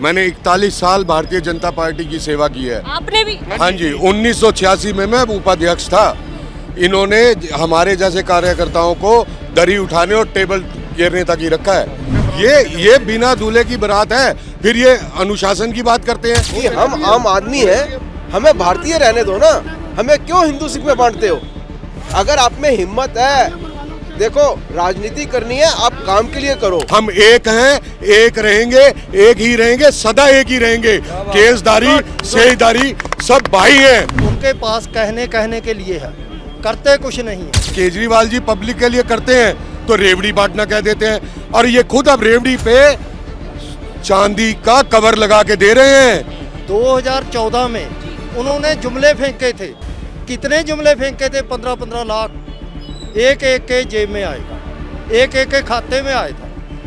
मैंने 41 साल भारतीय जनता पार्टी की सेवा की है। आपने भी? हाँ जी, 1986 में मैं उपाध्यक्ष था। इन्होंने हमारे जैसे कार्यकर्ताओं को दरी उठाने और टेबल घेरने तक ही रखा है। ये बिना दूल्हे की बारात है, फिर ये अनुशासन की बात करते हैं। कि हम आम आदमी हैं, हमें भारतीय रहने दो ना, हमें क्यों हिंदू सिख में बांटते हो? अगर आप में हिम्मत है, देखो राजनीति करनी है, आप काम के लिए करो। हम एक हैं, एक रहेंगे, एक ही रहेंगे, सदा एक ही रहेंगे। केसदारी सेजदारी सब भाई हैं। उनके पास कहने के लिए है, करते कुछ नहीं है। केजरीवाल जी पब्लिक के लिए करते हैं तो रेवड़ी बांटना कह देते हैं, और ये खुद अब रेवड़ी पे चांदी का कवर लगा के दे रहे हैं। 2014 में उन्होंने जुमले फेंके थे। कितने जुमले फेंके थे? 15-15 लाख एक एक के जेब में आएगा, एक एक के खाते में आया था।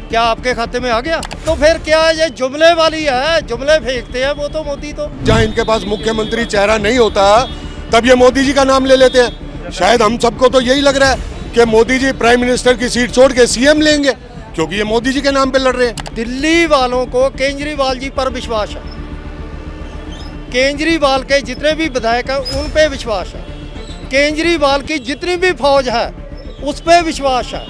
क्या आपके खाते में आ गया? तो फिर क्या ये जुमले वाली है? जुमले फेंकते हैं वो तो मोदी तो। जहाँ इनके पास मुख्यमंत्री चेहरा नहीं होता तब ये मोदी जी का नाम ले लेते हैं। शायद हम सबको तो यही लग रहा है कि मोदी जी प्राइम मिनिस्टर की सीट छोड़ के सीएम लेंगे, क्योंकि ये मोदी जी के नाम पे लड़ रहे हैं। दिल्ली वालों को केजरीवाल जी पर विश्वास है, केजरीवाल के जितने भी विधायक हैं उन पे विश्वास है, केजरीवाल की जितनी भी फौज है उस पे विश्वास है।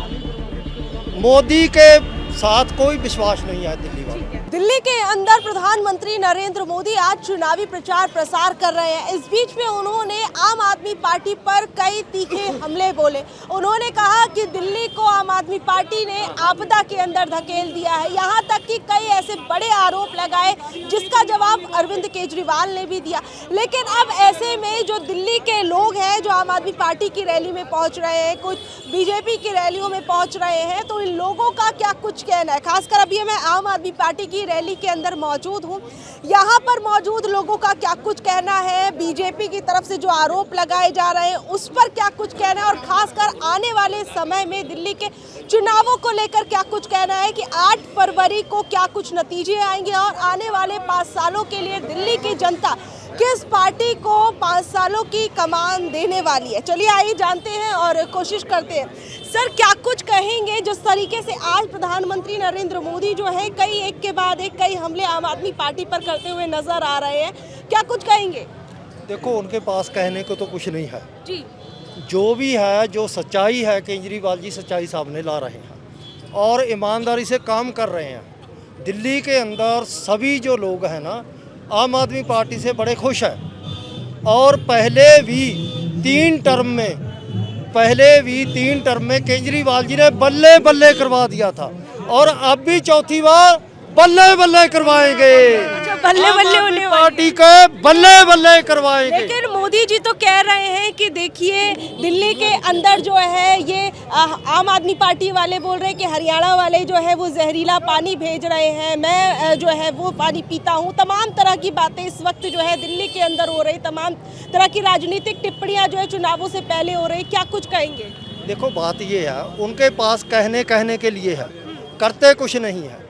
मोदी के साथ कोई विश्वास नहीं है दिल्ली वालों। दिल्ली के अंदर प्रधानमंत्री नरेंद्र मोदी आज चुनावी प्रचार प्रसार कर रहे हैं। इस बीच में उन्होंने आम आदमी पार्टी पर कई तीखे हमले बोले। उन्होंने कहा कि दिल्ली को आम आदमी पार्टी ने आपदा के अंदर धकेल दिया है। यहाँ तक कि कई ऐसे बड़े आरोप लगाए जिसका जवाब अरविंद केजरीवाल ने भी दिया। लेकिन अब ऐसे में जो दिल्ली के लोग हैं जो आम आदमी पार्टी की रैली में पहुँच रहे हैं, कुछ बीजेपी की रैलियों में पहुँच रहे हैं, तो इन लोगों का क्या कुछ कहना है? खासकर अभी मैं आम आदमी पार्टी की रैली के अंदर मौजूद हूं। यहां पर मौजूद लोगों का क्या कुछ कहना है, बीजेपी की तरफ से जो आरोप लगाए जा रहे हैं उस पर क्या कुछ कहना है, और खासकर आने वाले समय में दिल्ली के चुनावों को लेकर क्या कुछ कहना है कि 8 फरवरी को क्या कुछ नतीजे आएंगे और आने वाले 5 सालों के लिए दिल्ली की जनता किस पार्टी को 5 सालों की कमान देने वाली है। चलिए आइए जानते हैं और कोशिश करते हैं। सर, क्या कुछ कहेंगे जिस तरीके से आज प्रधानमंत्री नरेंद्र मोदी जो है कई एक के बाद एक कई हमले आम आदमी पार्टी पर करते हुए नजर आ रहे हैं, क्या कुछ कहेंगे? देखो उनके पास कहने को तो कुछ नहीं है जी। जो भी है, जो सच्चाई है, केजरीवाल जी सच्चाई सामने ला रहे हैं और ईमानदारी से काम कर रहे हैं। दिल्ली के अंदर सभी जो लोग हैं ना आम आदमी पार्टी से बड़े खुश हैं, और पहले भी 3 टर्म में केजरीवाल जी ने बल्ले बल्ले करवा दिया था, और अब भी चौथी बार बल्ले बल्ले करवाएंगे। बल्ले बल्ले होने पार्टी के बल्ले बल्ले करवाएंगे। लेकिन मोदी जी तो कह रहे हैं कि देखिए दिल्ली के अंदर जो है ये आम आदमी पार्टी वाले बोल रहे हैं कि हरियाणा वाले जो है वो जहरीला पानी भेज रहे हैं, मैं जो है वो पानी पीता हूँ। तमाम तरह की बातें इस वक्त जो है दिल्ली के अंदर हो रही, तमाम तरह की राजनीतिक टिप्पणियाँ जो है चुनावों से पहले हो रही। क्या कुछ कहेंगे? देखो बात ये है, उनके पास कहने के लिए है, करते कुछ नहीं है।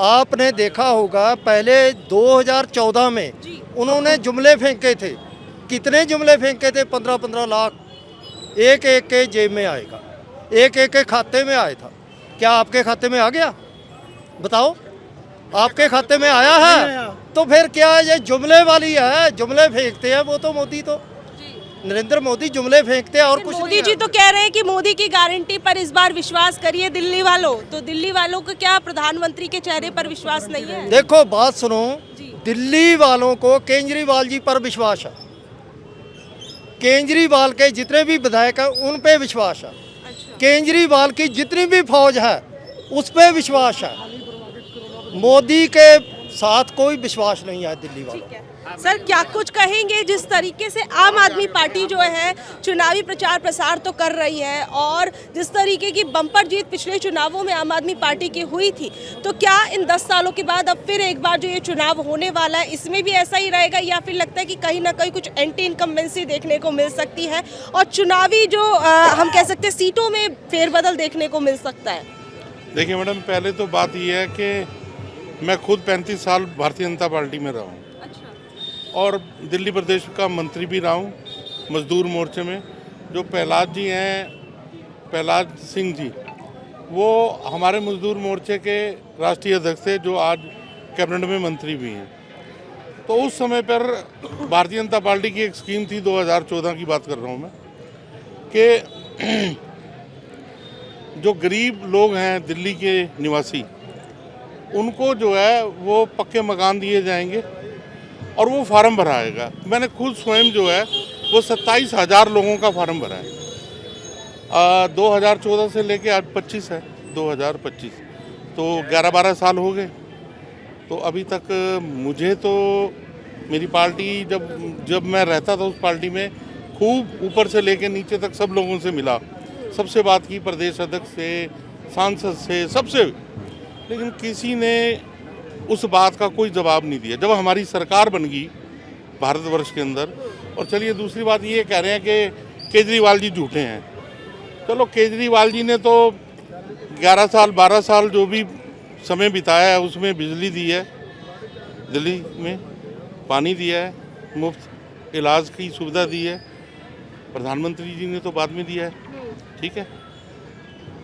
आपने देखा होगा पहले 2014 में उन्होंने जुमले फेंके थे। कितने जुमले फेंके थे? 15-15 लाख एक एक के जेब में आएगा, एक एक के खाते में आया था। क्या आपके खाते में आ गया? बताओ, आपके खाते में आया है? तो फिर क्या ये जुमले वाली है? जुमले फेंकते हैं वो तो मोदी तो नरेंद्र मोदी जुमले फेंकते हैं और कुछ नहीं। मोदी जी तो कह रहे हैं कि मोदी की गारंटी पर इस बार विश्वास करिए दिल्ली वालों। तो दिल्ली वालों को क्या प्रधानमंत्री के चेहरे पर विश्वास नहीं है? देखो बात सुनो, दिल्ली वालों को केजरीवाल जी पर विश्वास है, केजरीवाल के जितने भी विधायक हैं उन पे विश्वास है, केजरीवाल की जितनी भी फौज है उस पे विश्वास है। मोदी के साथ कोई विश्वास नहीं है दिल्ली वालों। सर, क्या कुछ कहेंगे जिस तरीके से आम आदमी पार्टी जो है चुनावी प्रचार प्रसार तो कर रही है, और जिस तरीके की बम्पर जीत पिछले चुनावों में आम आदमी पार्टी की हुई थी, तो क्या इन 10 सालों के बाद अब फिर एक बार जो ये चुनाव होने वाला है इसमें भी ऐसा ही रहेगा, या फिर लगता है कि कहीं ना कहीं कुछ एंटी इनकम्बेंसी देखने को मिल सकती है और चुनावी जो हम कह सकते हैं सीटों में फेरबदल देखने को मिल सकता है? देखिए मैडम, पहले तो बात यह है कि मैं खुद 35 साल भारतीय जनता पार्टी में रहा हूँ और दिल्ली प्रदेश का मंत्री भी रहा हूँ मजदूर मोर्चे में। जो प्रहलाद जी हैं, प्रहलाद सिंह जी, वो हमारे मजदूर मोर्चे के राष्ट्रीय अध्यक्ष थे, जो आज कैबिनेट में मंत्री भी हैं। तो उस समय पर भारतीय जनता पार्टी की एक स्कीम थी, 2014 की बात कर रहा हूँ मैं, कि जो गरीब लोग हैं दिल्ली के निवासी, उनको जो है वो पक्के मकान दिए जाएंगे और वो फार्म भराएगा। मैंने खुद स्वयं जो है वो 27,000 लोगों का फार्म भरा है। 2014 से लेके आज 25 है, 2025, तो 11-12 साल हो गए। तो अभी तक मुझे तो मेरी पार्टी जब मैं रहता था उस पार्टी में खूब ऊपर से लेके नीचे तक सब लोगों से मिला, सबसे बात की, प्रदेश अध्यक्ष से, सांसद से, सबसे, लेकिन किसी ने उस बात का कोई जवाब नहीं दिया। जब हमारी सरकार बन गई भारतवर्ष के अंदर, और चलिए दूसरी बात ये कह रहे हैं कि केजरीवाल जी झूठे हैं। चलो, केजरीवाल जी ने तो 11 साल 12 साल जो भी समय बिताया है उसमें बिजली दी है, दिल्ली में पानी दिया है, मुफ्त इलाज की सुविधा दी है। प्रधानमंत्री जी ने तो बाद में दिया है, ठीक है।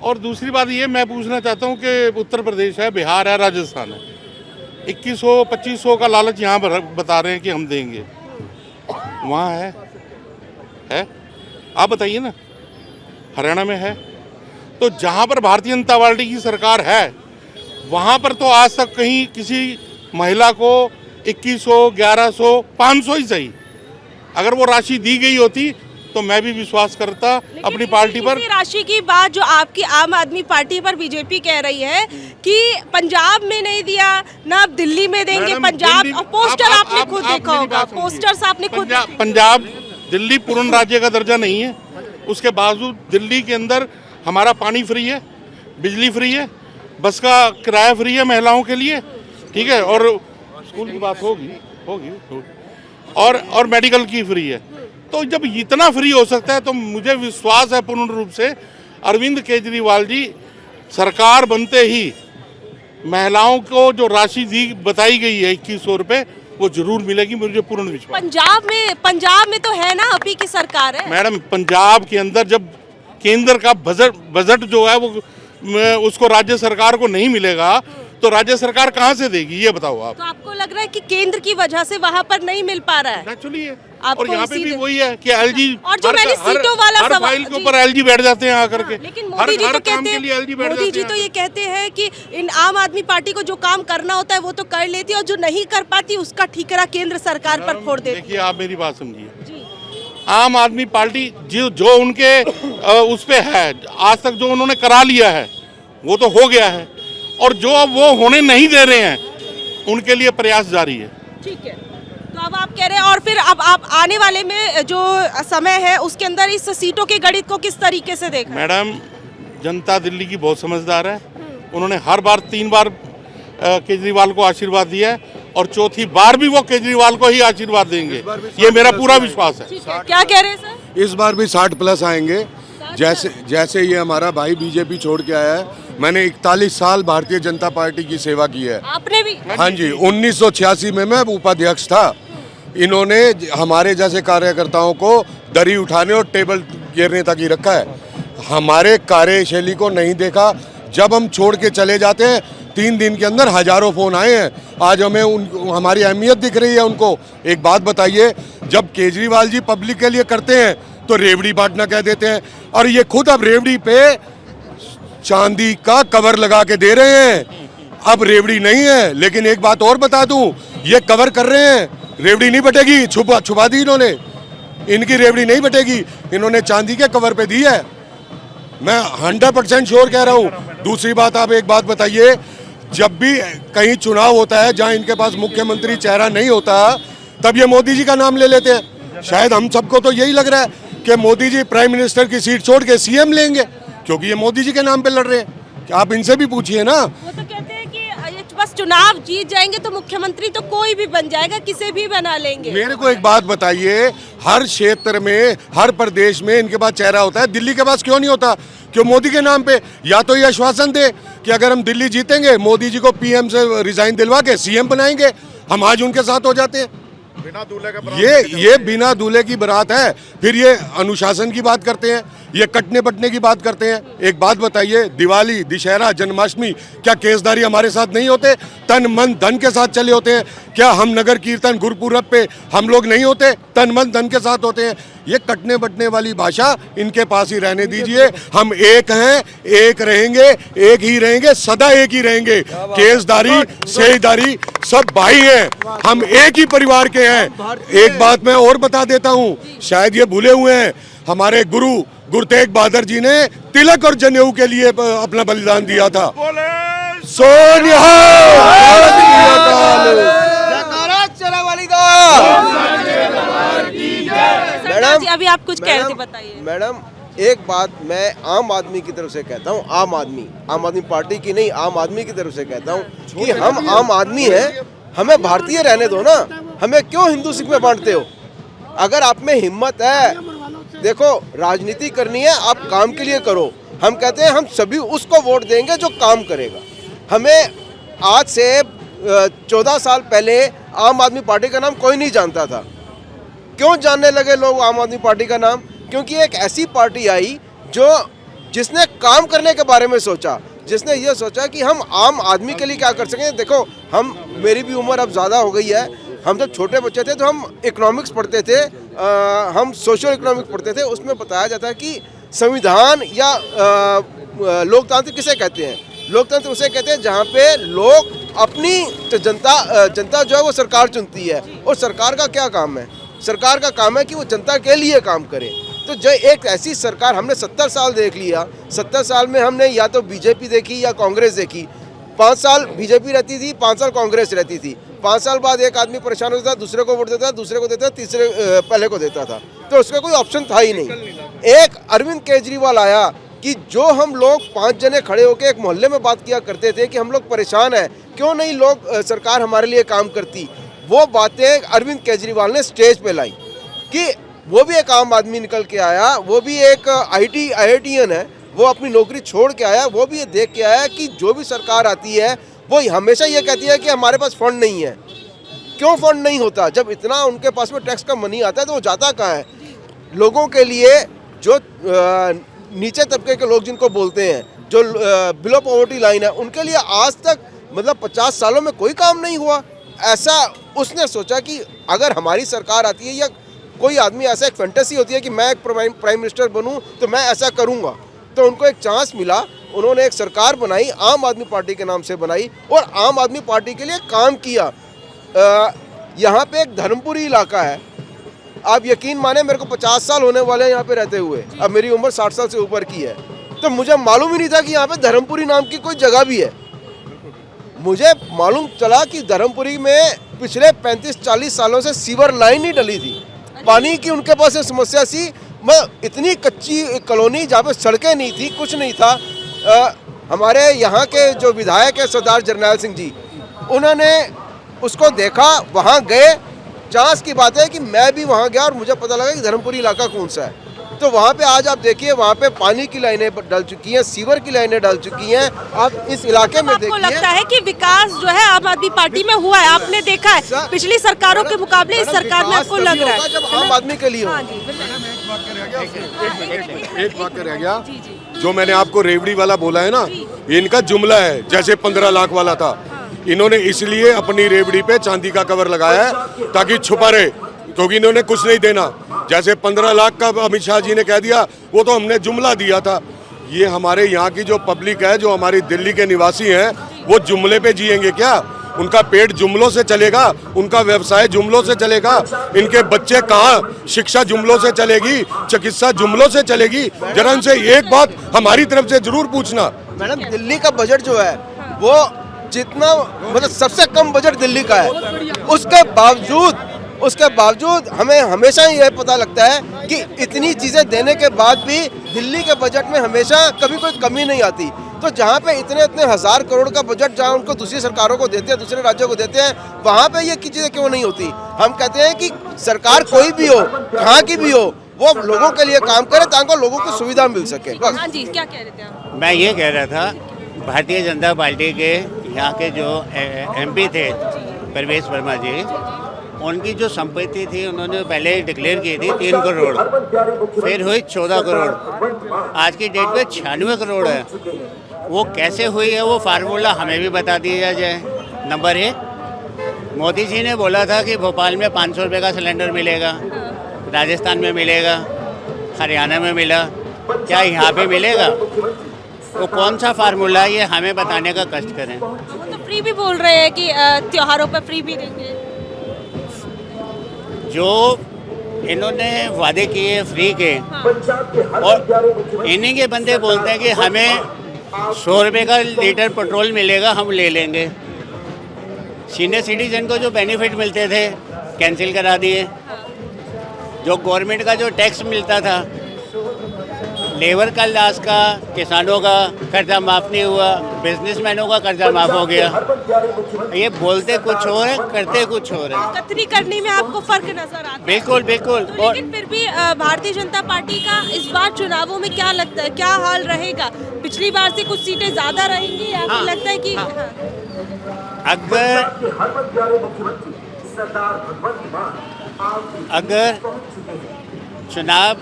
और दूसरी बात ये मैं पूछना चाहता हूँ कि उत्तर प्रदेश है, बिहार है, राजस्थान है, 2100-2500 का लालच यहाँ बता रहे हैं कि हम देंगे, वहाँ है? आप बताइए ना, हरियाणा में है। तो जहाँ पर भारतीय जनता पार्टी की सरकार है वहाँ पर तो आज तक कहीं किसी महिला को 2100, 1100, 500 ही सही, अगर वो राशि दी गई होती तो मैं भी विश्वास करता अपनी पार्टी पर। राशि की बात जो आपकी आम आदमी पार्टी पर बीजेपी कह रही है कि पंजाब में नहीं दिया ना, अब दिल्ली में देंगे। पंजाब पोस्टर आपने खुद देखा होगा, पोस्टर्स आपने खुद। पंजाब, दिल्ली पूर्ण राज्य का दर्जा नहीं है, उसके बावजूद दिल्ली के अंदर हमारा पानी फ्री है, बिजली फ्री है, बस का किराया फ्री है महिलाओं के लिए, ठीक है, और स्कूल की बात होगी और मेडिकल की फ्री है। तो जब इतना फ्री हो सकता है तो मुझे विश्वास है पूर्ण रूप से अरविंद केजरीवाल जी सरकार बनते ही महिलाओं को जो राशि दी बताई गई है 2100 रुपये, वो जरूर मिलेगी, मुझे पूर्ण विश्वास। पंजाब में तो है ना, अभी की सरकार है मैडम। पंजाब के अंदर जब केंद्र का बजट जो है वो उसको राज्य सरकार को नहीं मिलेगा तो राज्य सरकार कहाँ से देगी, ये बताओ आप। तो आपको लग रहा है कि केंद्र की वजह से वहाँ पर नहीं मिल पा रहा है? नेचुरली है। आपको और यहाँ पे भी वही है कि एलजी, और जो मैंने सीटों वाला हर फाइल के ऊपर एलजी बैठ जाते हैं आकर के। लेकिन मोदी जी तो ये कहते हैं कि इन आम आदमी पार्टी को जो काम करना होता है वो तो कर लेती है और जो नहीं कर पाती उसका ठीकरा केंद्र सरकार पर फोड़ देती है। देखिए, आप मेरी बात समझिए, आम आदमी पार्टी जो उनके उस पे है, आज तक जो उन्होंने करा लिया है वो तो हो गया है, और जो अब वो होने नहीं दे रहे हैं उनके लिए प्रयास जारी है। ठीक है, तो अब आप कह रहे हैं, और फिर अब आप आने वाले में जो समय है उसके अंदर इस सीटों के गणित को किस तरीके से देखा? मैडम, जनता दिल्ली की बहुत समझदार है, उन्होंने हर बार 3 बार केजरीवाल को आशीर्वाद दिया है और चौथी बार भी वो केजरीवाल को ही आशीर्वाद देंगे, ये मेरा पूरा विश्वास है। क्या कह रहे हैं सर? इस बार भी 60+ आएंगे। जैसे ये हमारा भाई बीजेपी छोड़ के आया है, मैंने 41 साल भारतीय जनता पार्टी की सेवा की है। आपने भी? हाँ जी, 1986 में मैं उपाध्यक्ष था। इन्होंने हमारे जैसे कार्यकर्ताओं को दरी उठाने और टेबल गिरने तक ही रखा है, हमारे कार्यशैली को नहीं देखा। जब हम छोड़ के चले जाते हैं 3 दिन के अंदर हजारों फोन आए हैं। आज हमें हमारी अहमियत दिख रही है उनको। एक बात बताइए, जब केजरीवाल जी पब्लिक के लिए करते हैं तो रेवड़ी बांटना कह देते हैं, और ये खुद अब रेवड़ी पे चांदी का कवर लगा के दे रहे हैं। अब रेवड़ी नहीं है, लेकिन एक बात और बता दूं, ये कवर कर रहे हैं, रेवड़ी नहीं बटेगी, छुपा दी इन्होंने, इनकी रेवड़ी नहीं बटेगी, इन्होंने चांदी के कवर पे दी है। मैं 100% श्योर कह रहा हूँ। दूसरी बात, आप एक बात बताइए, जब भी कहीं चुनाव होता है जहाँ इनके पास मुख्यमंत्री चेहरा नहीं होता, तब ये मोदी जी का नाम ले लेते हैं। शायद हम सबको तो यही लग रहा है कि मोदी जी प्राइम मिनिस्टर की सीट छोड़ के सीएम लेंगे, क्योंकि ये मोदी जी के नाम पे लड़ रहे हैं। आप इनसे भी पूछिए ना। वो तो कहते हैं कि बस चुनाव जीत जाएंगे तो मुख्यमंत्री तो कोई भी बन जाएगा, किसे भी बना लेंगे। मेरे को एक बात बताइए, हर क्षेत्र में, हर प्रदेश में इनके पास चेहरा होता है, दिल्ली के पास क्यों नहीं होता? क्यों मोदी के नाम पे? या तो ये आश्वासन दे कि अगर हम दिल्ली जीतेंगे मोदी जी को पीएम से रिजाइन दिलवा के सीएम बनाएंगे, हम आज उनके साथ हो जाते हैं। ये बिना दूल्हे की बारात है। फिर ये अनुशासन की बात करते हैं, ये कटने बटने की बात करते हैं। एक बात बताइए, दिवाली, दशहरा, जन्माष्टमी, क्या केसदारी हमारे साथ नहीं होते? तन मन धन के साथ चले होते हैं। क्या हम नगर कीर्तन गुरुपुरब पे हम लोग नहीं होते? तन मन धन के साथ होते हैं। ये कटने बटने वाली भाषा इनके पास ही रहने दीजिए। हम एक हैं, एक रहेंगे, एक ही रहेंगे, सदा एक ही रहेंगे। केसदारी, सेजदारी सब भाई हैं, हम एक ही परिवार के हैं। एक बात मैं और बता देता हूँ, शायद ये भूले हुए हैं, हमारे गुरु गुरु तेग बहादुर जी ने तिलक और जनेऊ के लिए अपना बलिदान दिया था। मैडम जी, अभी आप कुछ कह रहे थे, बताइए। मैडम, एक बात मैं आम आदमी की तरफ से कहता हूँ, आम आदमी पार्टी की नहीं, आम आदमी की तरफ से कहता हूँ कि हम आम आदमी हैं, हमें भारतीय रहने दो ना। हमें क्यों हिंदू सिख में बांटते हो? अगर आप में हिम्मत है, देखो राजनीति करनी है, आप काम के लिए करो। हम कहते हैं हम सभी उसको वोट देंगे जो काम करेगा। हमें आज से 14 साल पहले आम आदमी पार्टी का नाम कोई नहीं जानता था। क्यों जानने लगे लोग आम आदमी पार्टी का नाम? क्योंकि एक ऐसी पार्टी आई जिसने काम करने के बारे में सोचा, जिसने ये सोचा कि हम आम आदमी के लिए क्या कर सकें। देखो, मेरी भी उम्र अब ज़्यादा हो गई है। हम जब छोटे बच्चे थे तो हम इकोनॉमिक्स पढ़ते थे, हम सोशल इकोनॉमिक्स पढ़ते थे। उसमें बताया जाता है कि संविधान या लोकतंत्र किसे कहते हैं? लोकतंत्र उसे कहते हैं जहाँ पे लोग अपनी जनता जो है वो सरकार चुनती है। और सरकार का क्या काम है? सरकार का काम है कि वो जनता के लिए काम करे। तो जो एक ऐसी सरकार हमने 70 साल देख लिया, 70 साल में हमने या तो बीजेपी देखी या कांग्रेस देखी। 5 साल बीजेपी रहती थी, 5 साल कांग्रेस रहती थी। 5 साल बाद एक आदमी परेशान होता था, दूसरे को वोट देता था, दूसरे को देता था, तीसरे पहले को देता था। तो उसका कोई ऑप्शन था ही नहीं। एक अरविंद केजरीवाल आया कि जो हम लोग 5 जने खड़े होकर एक मोहल्ले में बात किया करते थे कि हम लोग परेशान हैं, क्यों नहीं लोग सरकार हमारे लिए काम करती, वो बातें अरविंद केजरीवाल ने स्टेज पे लाई। कि वो भी एक आम आदमी निकल के आया, वो भी एक IITian है, वो अपनी नौकरी छोड़ के आया। वो भी ये देख के आया कि जो भी सरकार आती है वो हमेशा ये कहती है कि हमारे पास फंड नहीं है। क्यों फंड नहीं होता? जब इतना उनके पास में टैक्स का मनी आता है तो वो जाता कहाँ है? लोगों के लिए, जो नीचे तबके के लोग जिनको बोलते हैं, जो बिलो पॉवर्टी लाइन है, उनके लिए आज तक मतलब 50 सालों में कोई काम नहीं हुआ। ऐसा उसने सोचा कि अगर हमारी सरकार आती है या कोई आदमी, ऐसा एक फैंटेसी होती है कि मैं एक प्राइम मिनिस्टर बनूं तो मैं ऐसा करूंगा। तो उनको एक चांस मिला, उन्होंने एक सरकार बनाई, आम आदमी पार्टी के नाम से बनाई और आम आदमी पार्टी के लिए काम किया। यहाँ पे एक धर्मपुरी इलाका है, आप यकीन माने मेरे को 50 साल होने वाले हैं यहाँ पे रहते हुए। अब मेरी उम्र 60 साल से ऊपर की है, तो मुझे मालूम ही नहीं था कि यहाँ पे धर्मपुरी नाम की कोई जगह भी है। मुझे मालूम चला कि धर्मपुरी में पिछले 35-40 सालों से सीवर लाइन ही डली थी। पानी की उनके पास समस्या सी, इतनी कच्ची कॉलोनी जहाँ पे सड़कें नहीं थी, कुछ नहीं था। हमारे यहाँ के जो विधायक है सरदार जरनैल सिंह जी, उन्होंने उसको देखा, वहाँ गए। चांस की बात है कि मैं भी वहाँ गया और मुझे पता लगा कि धर्मपुरी इलाका कौन सा है। तो वहाँ पे आज आप देखिए, वहाँ पे पानी की लाइनें डल चुकी हैं, सीवर की लाइनें डल चुकी हैं। आप इस इलाके में देखिए, आपको लगता है कि विकास जो है आम आदमी पार्टी में हुआ है? आपने देखा है पिछली सरकारों के मुकाबले इस सरकार में आपको लग रहा है जब आम आदमी के लिए हो। एक वाक्य रह गया, जो मैंने आपको रेवड़ी वाला बोला है ना, ये इनका जुमला है। जैसे 15 लाख वाला था, इन्होंने इसलिए अपनी रेवड़ी पे चांदी का कवर लगाया है ताकि छुपा रहे, क्योंकि इन्होंने कुछ नहीं देना। जैसे 15 लाख का अमित शाह जी ने कह दिया, वो तो हमने जुमला दिया था। ये हमारे यहाँ की जो पब्लिक है, जो हमारी दिल्ली के निवासी हैं, वो जुमले पे जिएंगे क्या? उनका पेट जुमलों से चलेगा, उनका व्यवसाय जुमलों से चलेगा, इनके बच्चे कहाँ शिक्षा जुमलों से चलेगी, चिकित्सा जुमलों से चलेगी? जरा इनसे एक बात हमारी तरफ से जरूर पूछना। मैडम, दिल्ली का बजट जो है वो जितना मतलब सबसे कम बजट दिल्ली का है, उसके बावजूद हमें हमेशा ये पता लगता है कि इतनी चीज़ें देने के बाद भी दिल्ली के बजट में हमेशा कभी कोई कमी नहीं आती। तो जहाँ पे इतने 1000 करोड़ का बजट जहाँ उनको दूसरी सरकारों को देते हैं, दूसरे राज्यों को देते हैं, वहाँ पे ये चीज़ें क्यों नहीं होती? हम कहते हैं कि सरकार कोई भी हो, कहाँ की भी हो, वो लोगों के लिए काम करे ताकि लोगों को सुविधा मिल सके। हाँ जी, क्या कह रहे थे आप? मैं ये कह रहा था, भारतीय जनता पार्टी के यहाँ के जो MP थे परवेश वर्मा जी, उनकी जो संपत्ति थी उन्होंने पहले डिक्लेयर की थी 3 करोड़, फिर हुई 14 करोड़, आज की डेट पे 96 करोड़ है। वो कैसे हुई है वो फार्मूला हमें भी बता दिया जाए। नंबर 1, मोदी जी ने बोला था कि भोपाल में 500 रुपये का सिलेंडर मिलेगा, राजस्थान में मिलेगा, हरियाणा में मिला, क्या यहाँ पे मिलेगा? वो कौन सा फार्मूला है ये हमें बताने का कष्ट करें। वो तो फ्री भी बोल रहे हैं कि त्योहारों पर फ्री भी देंगे। जो इन्होंने वादे किए फ्री के, और इन्हीं के बंदे बोलते हैं कि हमें 100 रुपये का लीटर पेट्रोल मिलेगा, हम ले लेंगे। सीनियर सिटीजन को जो बेनिफिट मिलते थे कैंसिल करा दिए। जो गवर्नमेंट का जो टैक्स मिलता था, लेबर का लॉस का, किसानों का कर्जा माफ़ नहीं हुआ, बिजनेसमैनों का कर्जा माफ़ हो गया। ये बोलते कुछ और है, करते कुछ और है। कतरी करने में आपको फर्क नजर आता है? बिल्कुल बिल्कुल। तो लेकिन फिर भी भारतीय जनता पार्टी का इस बार चुनावों में क्या लगता है, क्या हाल रहेगा? पिछली बार से कुछ सीटें ज्यादा रहेंगी या फिर लगता है कि अगर चुनाव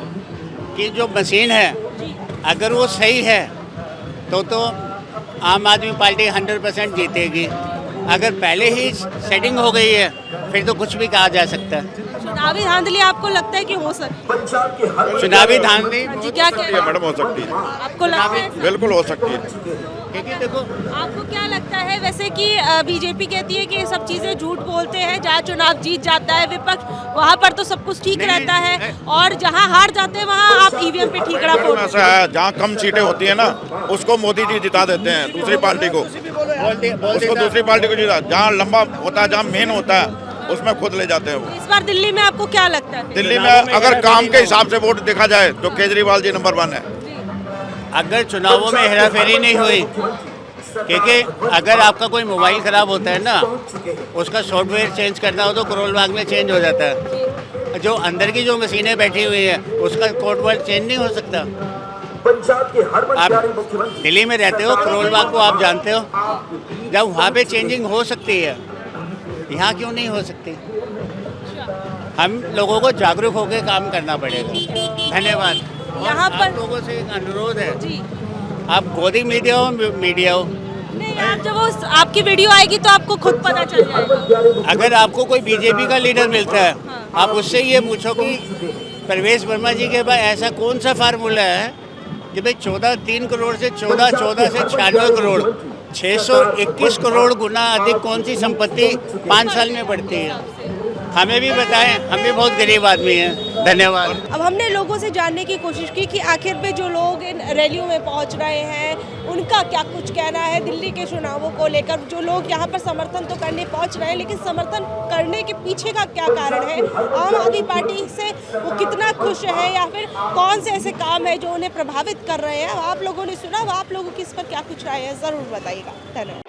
की जो मशीन है अगर वो सही है तो आम आदमी पार्टी 100% जीतेगी। अगर पहले ही सेटिंग हो गई है फिर तो कुछ भी कहा जा सकता है। चुनावी धांधली आपको लगता है कि हो सकती है? चुनावी धांधली जी, क्या कह रहे हैं? मैडम हो सकती है, आपको लगता है? बिल्कुल हो सकती है। क्योंकि देखो आपको क्या लगता है वैसे कि बीजेपी कहती है कि ये सब चीजें झूठ बोलते हैं, जहाँ चुनाव जीत जाता है विपक्ष वहाँ पर तो सब कुछ ठीक रहता है, और जहाँ हार जाते हैं वहाँ आप ईवीएम पे ठीकरा फोड़ते हैं। ऐसा है, जहाँ कम सीटें होती है ना उसको मोदी जी जिता देते हैं, दूसरी पार्टी को, उसको दूसरी पार्टी को जिता। जहाँ लंबा होता है, जहाँ मेन होता है उसमें खुद ले जाते हैं वो। इस बार दिल्ली में आपको क्या लगता है? दिल्ली में अगर काम के हिसाब से वोट देखा जाए तो केजरीवाल जी नंबर 1 है। अगर चुनावों में हेराफेरी नहीं हुई, क्योंकि अगर आपका कोई मोबाइल ख़राब होता है ना, उसका सॉफ्टवेयर चेंज करना हो तो करोल बाग में चेंज हो जाता है। जो अंदर की जो मशीनें बैठी हुई है उसका कोड वर्ड चेंज नहीं हो सकता। आप दिल्ली में रहते हो, करोल बाग को आप जानते हो, जब वहाँ पे चेंजिंग हो सकती है यहाँ क्यों नहीं हो सकती? हम लोगों को जागरूक होकर काम करना पड़ेगा। धन्यवाद। यहाँ पर आप लोगों से एक अनुरोध है, जी आप गोदी मीडिया हो नहीं, आप जब वो आपकी वीडियो आएगी तो आपको खुद पता चल जाएगा। अगर आपको कोई बीजेपी का लीडर मिलता है आप उससे ये पूछो कि परवेश वर्मा जी के पास ऐसा कौन सा फार्मूला है कि भाई 3 करोड़ से 14 से 96 करोड़, 621 करोड़ गुना अधिक कौन सी संपत्ति 5 साल में बढ़ती है? हमें भी बताएं, हम भी बहुत गरीब आदमी हैं। धन्यवाद। अब हमने लोगों से जानने की कोशिश की कि आखिर में जो लोग इन रैलियों में पहुंच रहे हैं उनका क्या कुछ कहना है दिल्ली के चुनावों को लेकर। जो लोग यहाँ पर समर्थन तो करने पहुंच रहे हैं, लेकिन समर्थन करने के पीछे का क्या कारण है? आम आदमी पार्टी से वो कितना खुश है, या फिर कौन से ऐसे काम है जो उन्हें प्रभावित कर रहे हैं? आप लोगों ने सुना, आप लोगों की इस पर क्या कुछ राय है, ज़रूर बताइएगा। धन्यवाद।